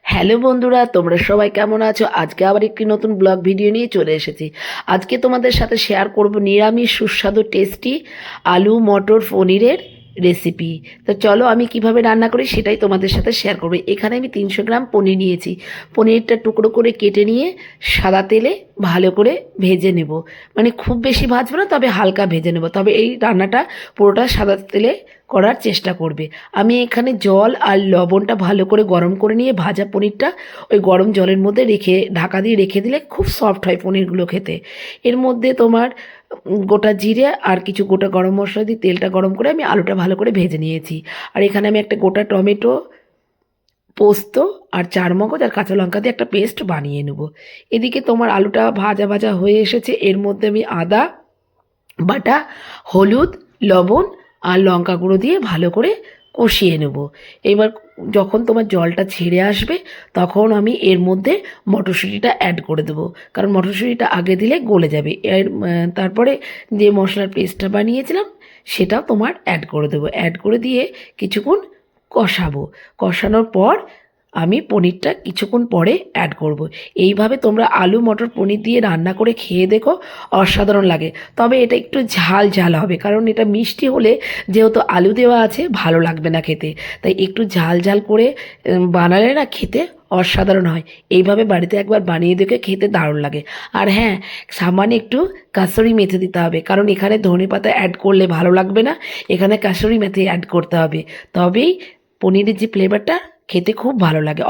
Hello বন্ধুরা, তোমরা সবাই কেমন আছো? আজকে আবার একটি নতুন ব্লগ ভিডিও নিয়ে চলে এসেছি। আজকে তোমাদের সাথে শেয়ার করব নিরামিষ সুস্বাদু টেস্টি আলু মটর পনিরের রেসিপি। তো চলো আমি কিভাবে রান্না করি সেটাই তোমাদের সাথে শেয়ার করবো। এখানে আমি 300 গ্রাম পনির নিয়েছি। পনিরটা টুকরো করে কেটে নিয়ে সাদা তেলে ভালো করে ভেজে নেব। মানে খুব বেশি ভাজবো না, তবে হালকা ভেজে নেব। তবে এই রান্নাটা পুরোটা সাদা তেলে করার চেষ্টা করবে। আমি এখানে জল আর লবণটা ভালো করে গরম করে নিয়ে ভাজা পনিরটা ওই গরম জলের মধ্যে রেখে ঢাকা দিয়ে রেখে দিলে খুব সফট হয় পনিরগুলো খেতে। এর মধ্যে তোমার গোটা জিরে আর কিছু গোটা গরম মশলা দিয়ে তেলটা গরম করে আমি আলুটা ভালো করে ভেজে নিয়েছি। আর এখানে আমি একটা গোটা টমেটো, পোস্ত আর চারমগজ আর কাঁচা লঙ্কা দিয়ে একটা পেস্ট বানিয়ে নেব। এদিকে তোমার আলুটা ভাজা ভাজা হয়ে এসেছে। এর মধ্যে আমি আদা বাটা, হলুদ, লবণ আর লঙ্কা গুঁড়ো দিয়ে ভালো করে কষিয়ে নেব। এবার যখন তোমার জলটা ছেড়ে আসবে তখন আমি এর মধ্যে মটরশুঁটিটা অ্যাড করে দেবো, কারণ মটরশুঁটিটা আগে দিলে গলে যাবে। তারপরে যে মশলার পেস্টটা বানিয়েছিলাম সেটাও তোমার অ্যাড করে দেবো। অ্যাড করে দিয়ে কিছুক্ষণ কষাবো। কষানোর পর আমি পনিরটা কিছুক্ষণ পরে অ্যাড করব। এইভাবে তোমরা আলু মটর পনির দিয়ে রান্না করে খেয়ে দেখো, অসাধারণ লাগে। তবে এটা একটু ঝাল ঝাল হবে, কারণ এটা মিষ্টি হলে যেহেতু আলু দেওয়া আছে ভালো লাগবে না খেতে। তাই একটু ঝাল ঝাল করে বানালে না খেতে অসাধারণ হয়। এইভাবে বাড়িতে একবার বানিয়ে দেখে খেতে দারুণ লাগে। আর হ্যাঁ, সামান্য একটু কাসুরি মেথি দিতে হবে, কারণ এখানে ধনে পাতা অ্যাড করলে ভালো লাগবে না। এখানে কাসুরি মেথি অ্যাড করতে হবে, তবেই পনিরের যে ফ্লেভারটা খেতে খুব ভালো লাগে।